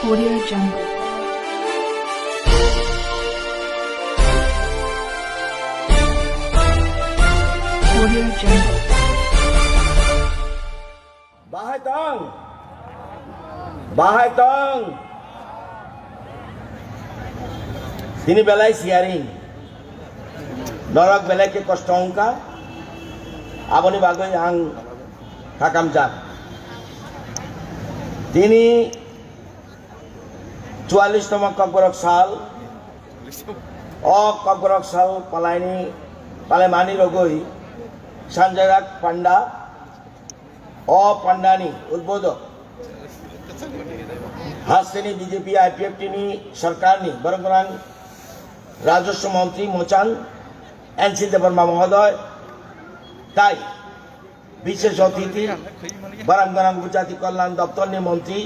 Audio Jungle. Audio Jungle. Bahay Tong! Bahay Tong! Tini belai siaring. Norak belai ke kostongka. Aboni bagoy ang kakamjak. Tini 44তম Kokborok সাল ককবরক সাল পালাইমানি রগই সঞ্জয় পান্ডা পান্ডানি উদ্বোধক হাসিনী BJP IPF টিনি সরকারনি বরং রাজস্ব মন্ত্রী মোচান NC Debbarma মহোদয় তাই বিশেষ অতিথি বরং উপজাতি কল্যাণ দপ্তরনি মন্ত্রী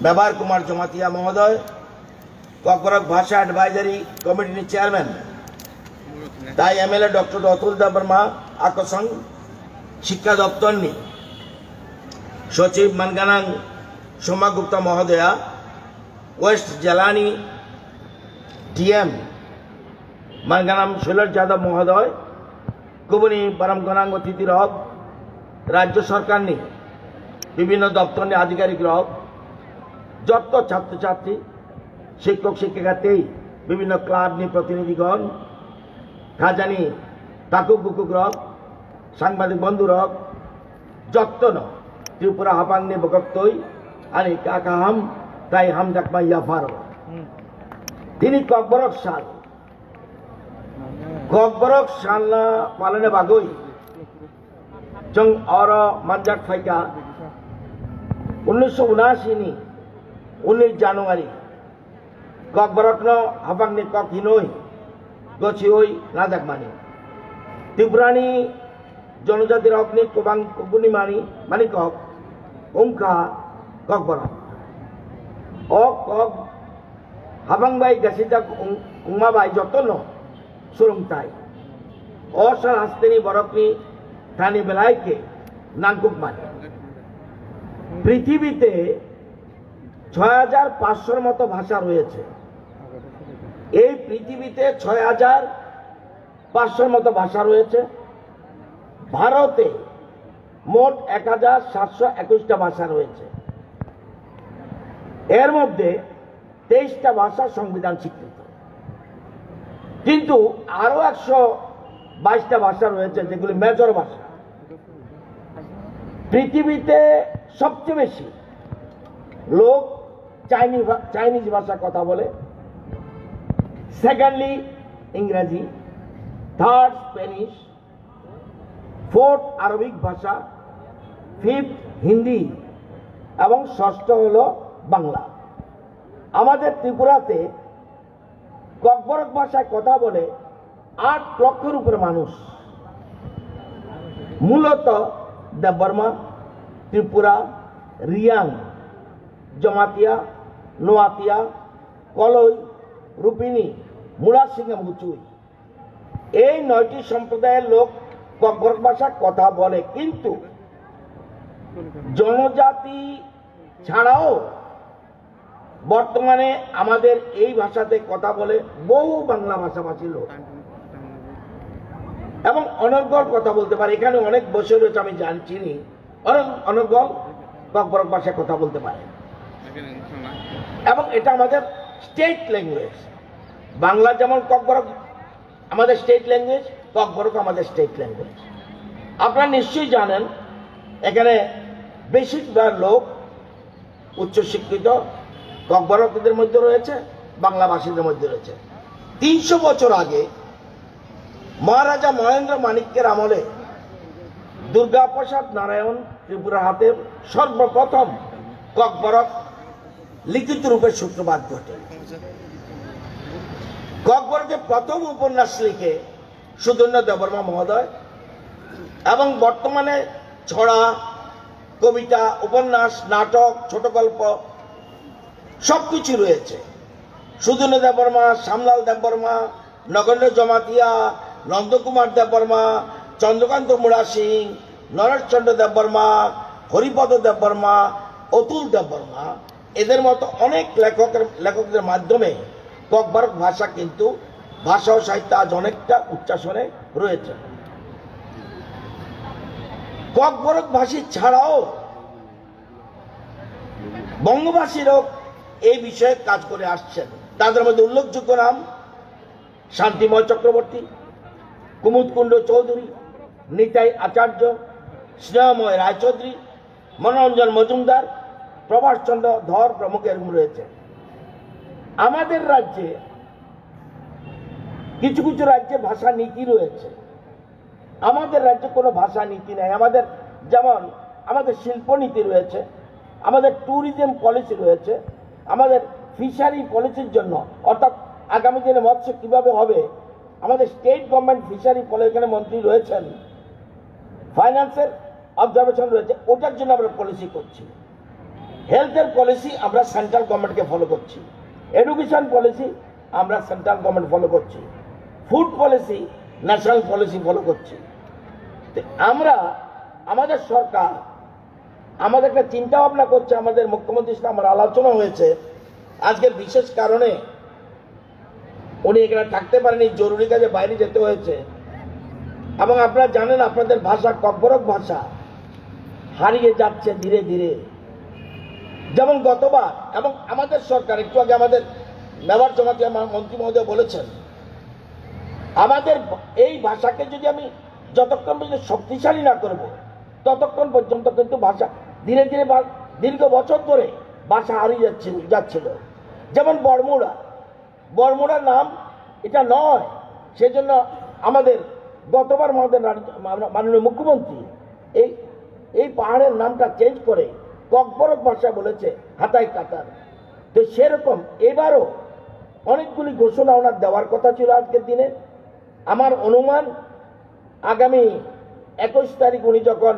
ব্যবহার কুমার জমাতিয়া মহোদয় ককবরক ভাষা অ্যাডভাইজারি কমিটির চেয়ারম্যান তাই এমএলএ ডক্টর অতুল দেববর্মা আকসং শিক্ষা দপ্তরনি সচিব মানগানাং সোমা গুপ্তা মহোদয়া ওয়েস্ট জেলানি ডিএম মানগানাম শৈলজ যাদব মহোদয় কুবনি বরমগনাং অতিথি রব রাজ্য সরকারনি বিভিন্ন দপ্তরনি আধিকারিক রব যত ছাত্রছাত্রী শিক্ষক শিক্ষিকাতেই বিভিন্ন ক্লাব নি প্রতিনিধিগণ খাজানি কাকুক বুকুক রক সাংবাদিক বন্ধু রক যত্ন ত্রিপুরা হাপাংনি বকক্তই আনি কাকা হাম তাই হাম ডাকমা ইয়াফার তিনি ককবরক সাল পালনে বাগই जों और मंजाक फाइका 1979 नि 19 জানুয়ারি ককবরক হাবাংনি কক হিনই গছিওই নাজাকমানি ত্রিপুরানি জনজাতির অগ্নি কোবাং কুগুনি মানি কক ওংকা ককবরক কক হাবাংবাই গাছিজাক উংমাবাই যতন সুরংতাই সাল হাস্তেনি বরকনি থানি বেলাইকে নাঙ্কুক মানে পৃথিবীতে 6500 মতো ভাষা রয়েছে এই পৃথিবীতে 6500 মতো ভাষা রয়েছে ভারতে মোট 1721টা ভাষা রয়েছে এর মধ্যে 23টা ভাষা সংবিধান স্বীকৃত কিন্তু আরো 122টা ভাষা রয়েছে যেগুলি মেজর ভাষা পৃথিবীতে সবচেয়ে বেশি লোক চাইনিজ ভাষা কথা বলে সেকেন্ডলি ইংরেজি থার্ড স্প্যানিশ ফোর্থ আরবিক ভাষা ফিফথ হিন্দি এবং ষষ্ঠ হলো বাংলা আমাদের ত্রিপুরাতে ককবরক ভাষায় কথা বলে 8 লক্ষের উপরে মানুষ মূলত দেববর্মা ত্রিপুরা রিয়াং জমাতিয়া নোয়াতিয়া কলই রূপিনী মুড়াসিংহ মুচুই এই 9টি সম্প্রদায়ের লোক ককবরক ভাষা কথা বলে কিন্তু জনজাতি ছাড়াও বর্তমানে আমাদের এই ভাষাতে কথা বলে বহু বাংলা ভাষাভাষী লোক এবং অনর্গল কথা বলতে পারে এখানে অনেক বছর হয়েছে আমি চিনি অনর্গল ককবরক ভাষায় কথা বলতে পারে এবং এটা আমাদের স্টেট ল্যাঙ্গুয়েজ বাংলা যেমন ককবরক আমাদের স্টেট ল্যাঙ্গুয়েজ ককবরক আমাদের স্টেট ল্যাঙ্গুয়েজ আপনারা নিশ্চয়ই জানেন এখানে বেশিরভাগ লোক উচ্চশিক্ষিত ককবরকদের মধ্যে রয়েছে বাংলাভাষীদের মধ্যে রয়েছে 300 বছর আগে মহারাজা মহেন্দ্র মাণিক্যের আমলে দুর্গাপ্রসাদ নারায়ণ ত্রিপুরা হাতে সর্বপ্রথম ককবরক লিখিত রূপে সূত্রপাত ঘটে ককবরকে প্রথম উপন্যাস লিখে সুধন্য দেববর্মা মহোদয় এবং বর্তমানে ছড়া কবিতা উপন্যাস নাটক ছোট গল্প সবকিছু রয়েছে সুধন্য দেববর্মা শ্যামলাল দেববর্মা নগেন্দ্র জমাতিয়া নন্দকুমার দেববর্মা চন্দ্রকান্ত মুড়া সিং নরেশচন্দ্র দেববর্মা হরিপদ দেববর্মা অতুল দেববর্মা এদের মতো অনেক লেখকদের মাধ্যমে ককবরক ভাষা কিন্তু ভাষা ও সাহিত্য আজ অনেকটা উচ্চাসনে রয়েছে। ককবরক ভাষী ছাড়াও বঙ্গভাষীরাও এই বিষয়ে কাজ করে আসছেন। তাদের মধ্যে উল্লেখযোগ্য নাম শান্তিময় চক্রবর্তী, কুমুদকুণ্ড চৌধুরী, নিতাই আচার্য, স্নেহময় রায়চৌধুরী, মনোরঞ্জন মজুমদার, প্রভাষচন্দ্র ধর প্রমুখ এরকম রয়েছে। আমাদের রাজ্যে কিছু কিছু রাজ্যে ভাষা নীতি রয়েছে, আমাদের রাজ্যে কোনো ভাষা নীতি নেই। আমাদের যেমন আমাদের শিল্পনীতি রয়েছে, আমাদের ট্যুরিজম পলিসি রয়েছে, আমাদের ফিশারি পলিসির জন্য অর্থাৎ আগামী দিনে মৎস্য কীভাবে হবে, আমাদের স্টেট গভর্নমেন্ট ফিশারি এখানে মন্ত্রী রয়েছেন, ফাইন্যান্সের অবজারভেশন রয়েছে, ওটার জন্য আমরা পলিসি করছি। হেলথের পলিসি আমরা সেন্ট্রাল গভর্নমেন্টকে ফলো করছি, এডুকেশন পলিসি আমরা সেন্ট্রাল গভর্নমেন্ট ফলো করছি, food policy national policy follow করছি। আমরা আমাদের সরকার আমাদের একটা চিন্তা ভাবনা করছে, আমাদের মুখ্যমন্ত্রীর সাথে আমার আলোচনা হয়েছে। আজকের বিশেষ কারণে উনি এখানে থাকতে পারেনি, জরুরি কাজে বাইরে যেতে হয়েছে। এবং আপনারা জানেন আপনাদের ভাষা ককবরক ভাষা হারিয়ে যাচ্ছে ধীরে ধীরে। যেমন গতবার এবং আমাদের সরকার একটু আগে আমাদের মেবার জমাতে মন্ত্রী মহোদয় বলেছেন, আমাদের এই ভাষাকে যদি আমি যতক্ষণ পর্যন্ত শক্তিশালী না করব ততক্ষণ পর্যন্ত কিন্তু ভাষা ধীরে ধীরে দীর্ঘ বছর ধরে ভাষা হারিয়ে যাচ্ছিল। যেমন বড়মুড়ার নাম এটা নয়, সেজন্য আমাদের গতবার আমাদের মাননীয় মুখ্যমন্ত্রী এই পাহাড়ের নামটা চেঞ্জ করে ককবরক ভাষা বলেছে, হাতাই কাতার। তো সেরকম এবারও অনেকগুলি ঘোষণা ওনার দেওয়ার কথা ছিল আজকের দিনে। আমার অনুমান আগামী 21 তারিখ উনি যখন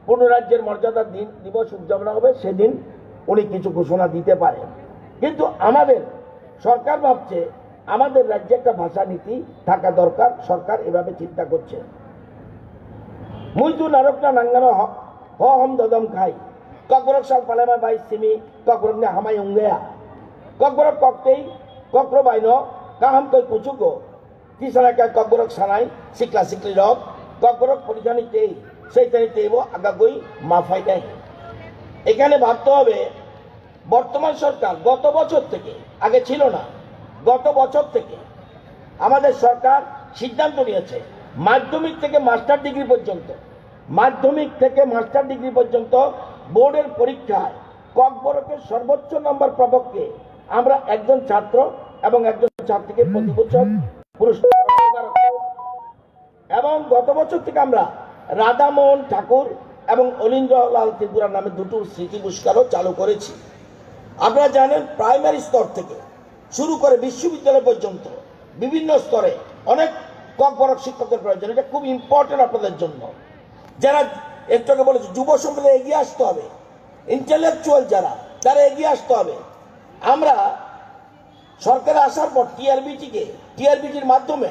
পূর্ণরাজ্যের মর্যাদা দিবস উদযাপন হবে সেদিন উনি কিছু ঘোষণা দিতে পারেন। কিন্তু আমাদের সরকার ভাবছে আমাদের রাজ্যে একটা ভাষা নীতি থাকা দরকার, সরকার এভাবে চিন্তা করছে। মুইতু নারকনা নাঙ্গানো হম দদম খাই ককবরক সাল পালেমা বাই সিমি ককবরক নে হামাই উঙ্গেয়া ককবরক ককতেই ককর বাইন কাহাম কই কুচুকো তিসারাকা ককবরক সানাই সিকলা সিকলি রক ককবরক পরিধানিতেই সেই তারিতেই আগাগই মাফাই দেয়। এখানে ভাবতে হবে বর্তমান সরকার গত বছর থেকে, আগে ছিল না, গত বছর থেকে আমাদের সরকার সিদ্ধান্ত নিয়েছে মাধ্যমিক থেকে মাস্টার ডিগ্রি পর্যন্ত বোর্ডের পরীক্ষায় ককবরকের সর্বোচ্চ নম্বর প্রাপককে আমরা একজন ছাত্র এবং একজন ছাত্রীকে প্রতি বছর পুরস্কার, এবং গত বছর থেকে আমরা রাধামোহন ঠাকুর এবং অলিন্দ্রলাল ত্রিপুরার নামে দুটো স্মৃতি পুরস্কারও চালু করেছি। আপনারা জানেন প্রাইমারি স্তর থেকে শুরু করে বিশ্ববিদ্যালয় পর্যন্ত বিভিন্ন স্তরে অনেক ককবরক শিক্ষকের প্রয়োজন। এটা খুব ইম্পর্টেন্ট আপনাদের জন্য। যারা একটু আগে বলেছে যুব সমাজে এগিয়ে আসতে হবে, ইন্টেলেকচুয়াল যারা তারা এগিয়ে আসতে হবে। আমরা সরকারে আসার পর টিআরবিটির মাধ্যমে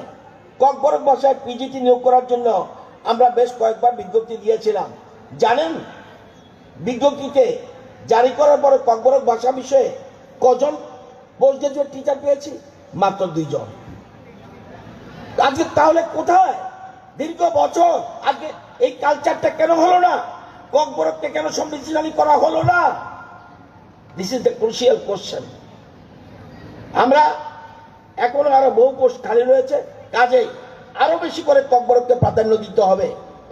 ককবরক ভাষায় পিজিটি নিয়োগ করার জন্য আমরা বেশ কয়েকবার বিজ্ঞপ্তি দিয়েছিলাম। জানেন বিজ্ঞপ্তিতে জারি করার পরে ককবরক ভাষা বিষয়ে কজন পোস্ট গ্রাজুয়েট টিচার পেয়েছি? মাত্র 2 জন। আজকে তাহলে কোথায় দীর্ঘ বছর আগে এই কালচারটা কেন হলো না? ককবরককে কেন সমৃদ্ধশালী করা হলো না? This is the crucial question. আমরা এখনো আরো বহু পোস্ট খালি রয়েছে, কাজেই আরো বেশি করে ককবরককে প্রাধান্য দিতে হবে।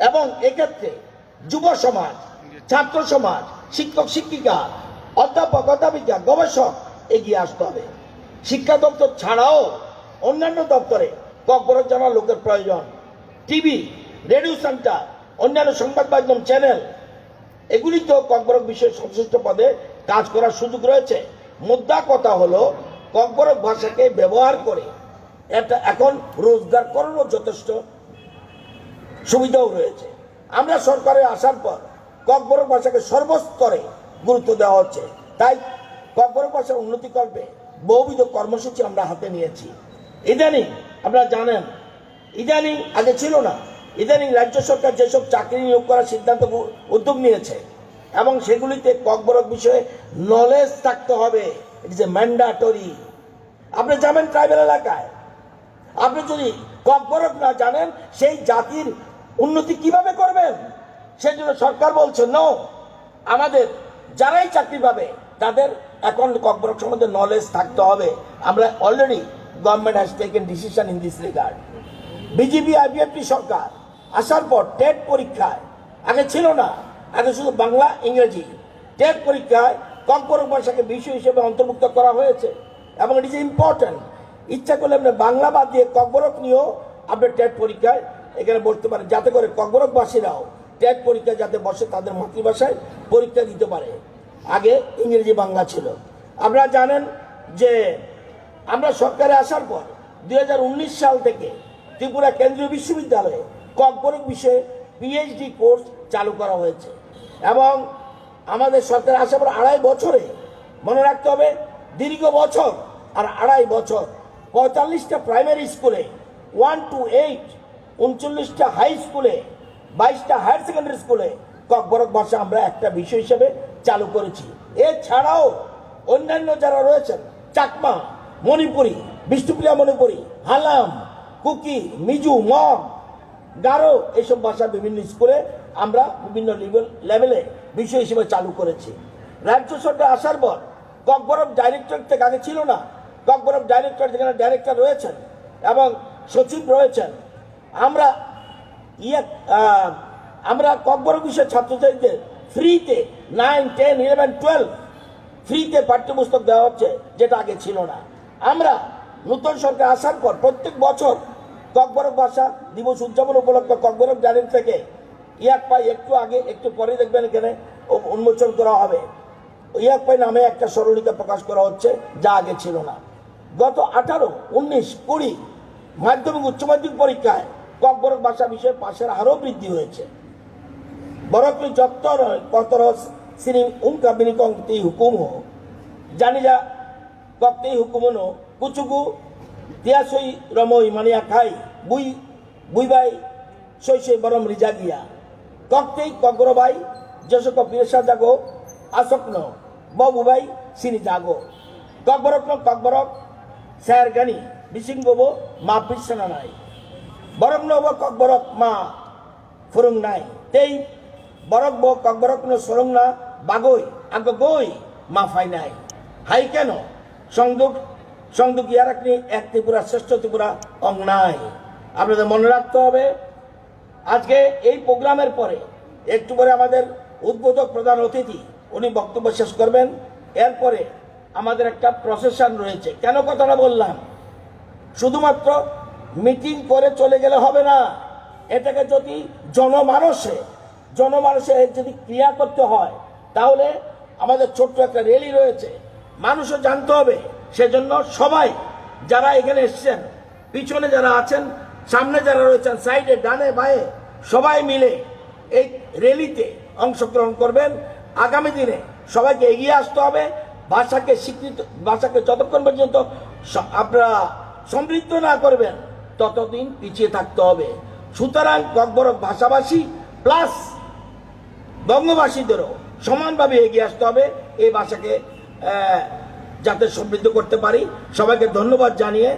এবং এক্ষেত্রে যুব সমাজ, ছাত্র সমাজ, শিক্ষক শিক্ষিকা, অধ্যাপক অধ্যাপিকা, গবেষক এগিয়ে আসতে হবে। শিক্ষা দপ্তর ছাড়াও অন্যান্য দপ্তরে ককবরক জানার লোকের প্রয়োজন। টিভি, রেডিও সেন্টার, অন্যান্য সংবাদ মাধ্যম চ্যানেল, এগুলিতেও ককবরক বিষয়ে সংশ্লিষ্ট পদে কাজ করার সুযোগ রয়েছে। মুদ্রা কথা হলো ককবরক ভাষাকে ব্যবহার করে এটা এখন রোজগার করারও যথেষ্ট সুবিধাও রয়েছে। আমরা সরকারে আসার পর ককবরক ভাষাকে সর্বস্তরে গুরুত্ব দেওয়া হচ্ছে। তাই ককবরক ভাষার উন্নতিকল্পে বহুবিধ কর্মসূচি আমরা হাতে নিয়েছি। ইদানিং আপনারা জানেন, ইদানিং আগে ছিল না, ইদানিং রাজ্য সরকার যেসব চাকরি নিয়োগ করার সিদ্ধান্ত উদ্যোগ নিয়েছে এবং সেগুলিতে ককবরক বিষয়ে নলেজ থাকতে হবে। It is a mandatory. আপনি যাবেন ট্রাইবাল এলাকায়, আপনি যদি ককবরক না জানেন সেই জাতির উন্নতি কিভাবে করবেন? সেই জন্য সরকার বলছে নো, আমাদের যারাই চাকরি পাবে তাদের এখন ককবরক সম্বন্ধে নলেজ থাকতে হবে। আমরা already government has taken decision in this regard. BJP IPFT সরকার আসার পর টেট পরীক্ষায়, আগে ছিল না, আগে শুধু বাংলা ইংরেজি, টেট পরীক্ষায় ককবরক ভাষাকে বিষয় হিসেবে অন্তর্ভুক্ত করা হয়েছে এবং ইট ইজ ইম্পর্টেন্ট। ইচ্ছা করলে আপনি বাংলা বাদ দিয়ে ককবরক নিয়েও আপনি টেট পরীক্ষায় এখানে বসতে পারেন, যাতে করে ককবরকবাসীরাও টেট পরীক্ষা যাতে বসে তাদের মাতৃভাষায় পরীক্ষা দিতে পারে। আগে ইংরেজি বাংলা ছিল। আপনারা জানেন যে আমরা সরকারে আসার পর 2019 সাল থেকে ত্রিপুরা কেন্দ্রীয় বিশ্ববিদ্যালয়ে ককবরক বিষয়ে পিএইচডি কোর্স চালু করা হয়েছে এবং আমাদের সরকার আসার পর 2.5 বছরে, মনে রাখতে হবে দীর্ঘ বছর আর 2.5 বছর, 45টা প্রাইমারি স্কুলে 1 to 8, 39টা হাই স্কুলে, 22টা হায়ার সেকেন্ডারি স্কুলে ককবরক ভাষা আমরা একটা বিষয় হিসেবে চালু করেছি। এছাড়াও অন্যান্য যারা রয়েছেন, চাকমা, মণিপুরি, বিষ্ণুপ্রিয়া মণিপুরি, হালাম, কুকি, মিজু, মগ, গারো, এইসব ভাষা বিভিন্ন স্কুলে আমরা বিভিন্ন লেভেলে বিষয় হিসেবে চালু করেছি। রাজ্য সরকার আসার পর ককবরক ডাইরেক্টর থেকে, আগে ছিল না, ককবরক ডাইরেক্টর, যেখানে ডাইরেক্টর রয়েছেন এবং সচিব রয়েছেন, আমরা ককবরক বিষয়ে ছাত্রছাত্রীদের ফ্রিতে 9, 10, 11, 12 ফ্রিতে পাঠ্যপুস্তক দেওয়া হচ্ছে, যেটা আগে ছিল না। আমরা নতুন সরকার আসার পর প্রত্যেক বছর ককবরক ভাষা দিবস উদযাপন উপলক্ষে ককবরক গ্যালারি থেকে ইয়াকপাই, একটু আগে একটু পরে দেখবেন এখানে উন্মোচন করা হবে, ইয়াকপাই নামে একটা স্মরণিকা প্রকাশ করা হচ্ছে, যা আগে ছিল না। গত 18, 19, 20 মাধ্যমিক উচ্চ মাধ্যমিক পরীক্ষায় ককবরক ভাষা বিষয়ে পাশের আরও বৃদ্ধি হয়েছে। বরকলি যত্তর কতর সিনি উনকা বিনিকং তি হুকুম হো জানি যা কক্তি হুকুমনো কুচুকু তিয়াসই রমই মানিয়া খাই বুইবাই সৈসই বরম রিজা গিয়া কক্তি ককবরবাই যশক পিরসা জাগো আসক্ন বুবাই সিনি জাগো ককবরক স্যার গানি বিসিংবো মা পিছনা নাই বরক নব ককবরক মা ফুরুং নাই তেই বরক বো ককবরক ন সরং না বাগই আগ গই মা ফাই নাই হাই কেন সংদুক ইয়ারাকনি এক ত্রিপুরা শ্রেষ্ঠ ত্রিপুরা অং নাই। আপনাদের মনে রাখতে হবে, আজকে এই প্রোগ্রামের পরে একটু পরে আমাদের উদ্বোধক প্রধান অতিথি উনি বক্তব্য শেষ করবেন। এরপরে আমাদের একটা প্রসেশন রয়েছে। কেন কথাটা বললাম, শুধুমাত্র মিটিং করে চলে গেলে হবে না, এটাকে যদি জনমানসে যদি ক্রিয়া করতে হয়, তাহলে আমাদের ছোট্ট একটা র্যালি রয়েছে, মানুষও জানতে হবে। সেজন্য সবাই যারা এখানে এসেছেন, পিছনে যারা আছেন, সামনে যারা রয়েছেন, সাইডে ডানে বায়ে, সবাই মিলে এই র্যালিতে অংশগ্রহণ করবেন। আগামী দিনে সবাইকে এগিয়ে আসতে হবে। ভাষাকে যতক্ষণ পর্যন্ত আপনারা সমৃদ্ধ না করবেন ততদিন পিছিয়ে থাকতে হবে। সুতরাং ককবরক ভাষাভাষী প্লাস বঙ্গবাসীদেরও সমানভাবে এগিয়ে আসতে হবে এই ভাষাকে যাতে সমৃদ্ধ করতে পারি। সবাইকে ধন্যবাদ জানিয়ে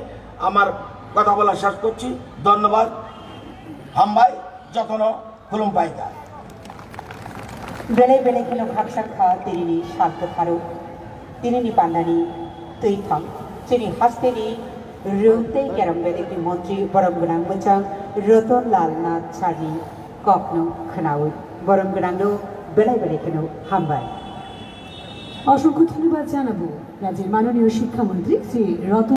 আমার কথা বলা শেষ করছি। ধন্যবাদ। হামবাই যতন খুলুম পাইকা বেলে বেলে খেলো ভাবসাক্ষা তিরিনি শান্ত খারো তিরিনি পান্ডানি তৈথাম চিনি হাস্তেনি রুতে কেরম বেদিকনি মন্ত্রী বরম গোনাং বচাং রতন লাল নাথ ছাড়ি কখনো খনাউই বরম গোনাংনো বেলে বেলে খেলো হামবাই। অসংখ্য ধন্যবাদ জানাবো রাজ্যের মাননীয় শিক্ষামন্ত্রী শ্রী রতন